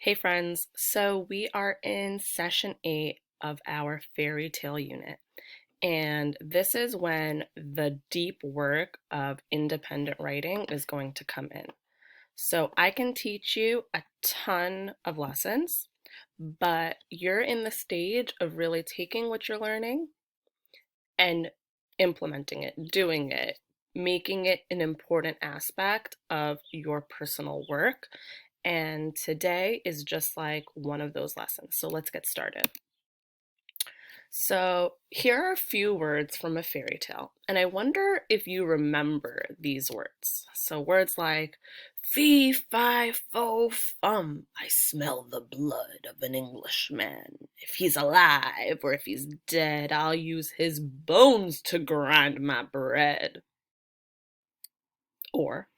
Hey friends, so we are in session 8 of our fairy tale unit, and this is when the deep work of independent writing is going to come in. So I can teach you a ton of lessons, but you're in the stage of really taking what you're learning and implementing it, doing it, making it an important aspect of your personal work. And today is just like one of those lessons. So let's get started. So, here are a few words from a fairy tale, and I wonder if you remember these words. So, words like fee, fi, fo, fum, I smell the blood of an Englishman. If he's alive or if he's dead, I'll use his bones to grind my bread. Or,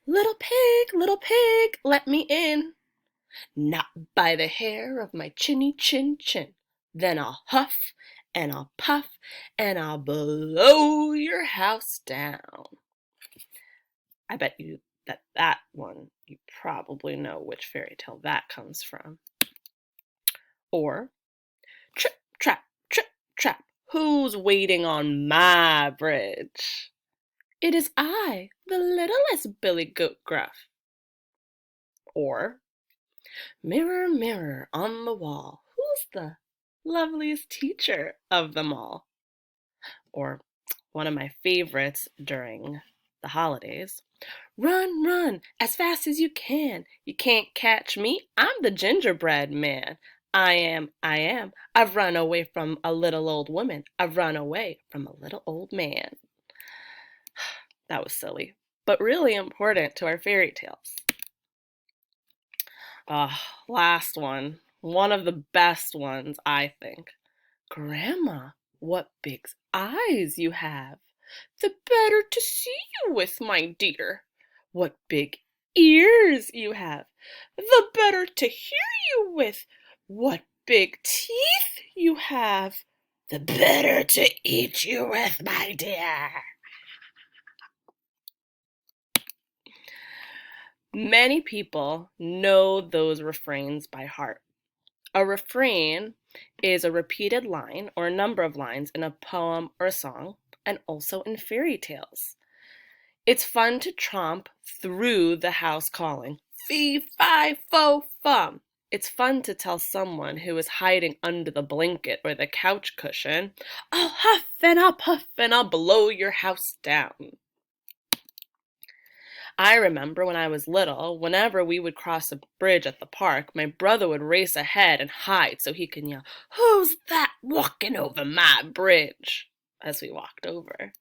little pig, let me in. Not by the hair of my chinny chin chin. Then I'll huff and I'll puff and I'll blow your house down. I bet you that one, you probably know which fairy tale that comes from. Or, trip, trap, who's waiting on my bridge? It is I, the littlest Billy Goat Gruff. Or, mirror, mirror on the wall, who's the loveliest teacher of them all? Or one of my favorites during the holidays, run, run as fast as you can. You can't catch me. I'm the gingerbread man. I am. I've run away from a little old woman. I've run away from a little old man. That was silly, but really important to our fairy tales. Last one. One of the best ones, I think. Grandma, what big eyes you have. The better to see you with, my dear. What big ears you have. The better to hear you with. What big teeth you have. The better to eat you with, my dear. Many people know those refrains by heart. A refrain is a repeated line or a number of lines in a poem or a song, and also in fairy tales. It's fun to tromp through the house calling, fee, fi, fo, fum. It's fun to tell someone who is hiding under the blanket or the couch cushion, I'll huff and I'll puff and I'll blow your house down. I remember when I was little, whenever we would cross a bridge at the park, my brother would race ahead and hide so he can yell, who's that walking over my bridge? As we walked over.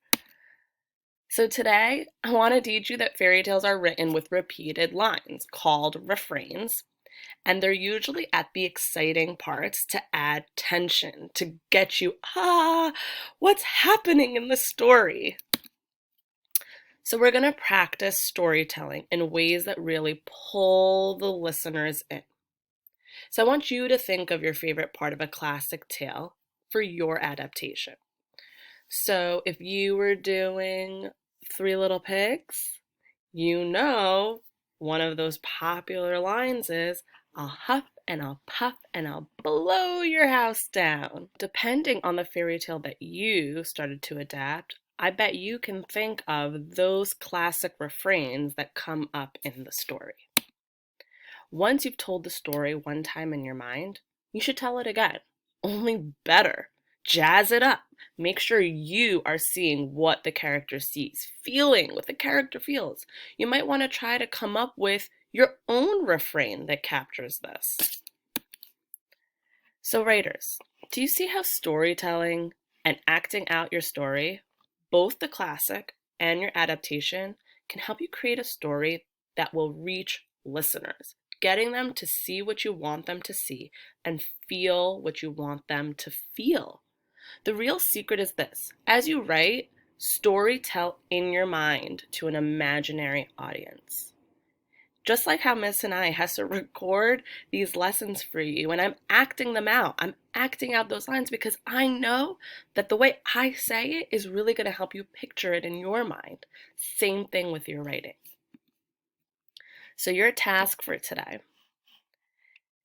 So today, I want to teach you that fairy tales are written with repeated lines called refrains, and they're usually at the exciting parts to add tension, to get you, what's happening in the story? So we're going to practice storytelling in ways that really pull the listeners in. So I want you to think of your favorite part of a classic tale for your adaptation. So if you were doing Three Little Pigs, you know one of those popular lines is, I'll huff and I'll puff and I'll blow your house down. Depending on the fairy tale that you started to adapt, I bet you can think of those classic refrains that come up in the story. Once you've told the story one time in your mind, you should tell it again, only better. Jazz it up. Make sure you are seeing what the character sees, feeling what the character feels. You might want to try to come up with your own refrain that captures this. So writers, do you see how storytelling and acting out your story, both the classic and your adaptation, can help you create a story that will reach listeners, getting them to see what you want them to see and feel what you want them to feel? The real secret is this. As you write, story tell in your mind to an imaginary audience. Just like how Miss and I has to record these lessons for you and I'm acting them out. I'm acting out those lines because I know that the way I say it is really going to help you picture it in your mind. Same thing with your writing. So your task for today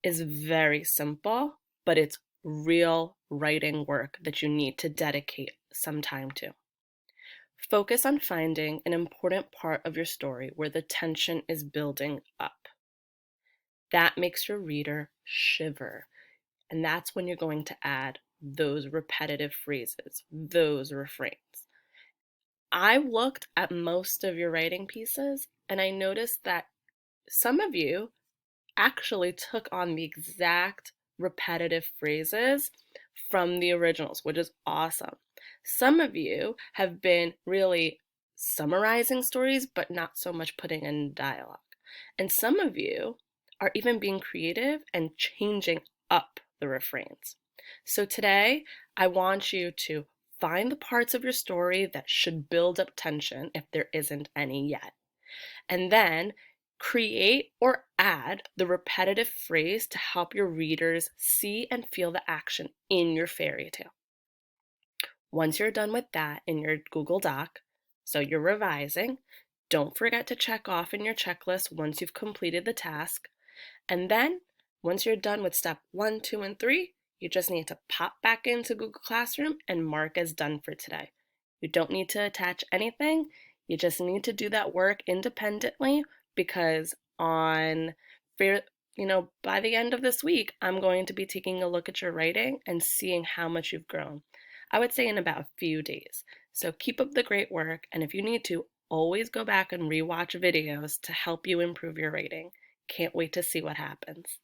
is very simple, but it's real writing work that you need to dedicate some time to. Focus on finding an important part of your story where the tension is building up. That makes your reader shiver. And that's when you're going to add those repetitive phrases, those refrains. I looked at most of your writing pieces and I noticed that some of you actually took on the exact repetitive phrases from the originals, which is awesome. Some of you have been really summarizing stories, but not so much putting in dialogue. And some of you are even being creative and changing up the refrains. So today, I want you to find the parts of your story that should build up tension if there isn't any yet. And then create or add the repetitive phrase to help your readers see and feel the action in your fairy tale. Once you're done with that in your Google Doc, so you're revising, don't forget to check off in your checklist once you've completed the task. And then once you're done with step 1, 2, and 3, you just need to pop back into Google Classroom and mark as done for today. You don't need to attach anything. You just need to do that work independently because by the end of this week, I'm going to be taking a look at your writing and seeing how much you've grown. I would say in about a few days. So keep up the great work, and if you need to, always go back and rewatch videos to help you improve your writing. Can't wait to see what happens.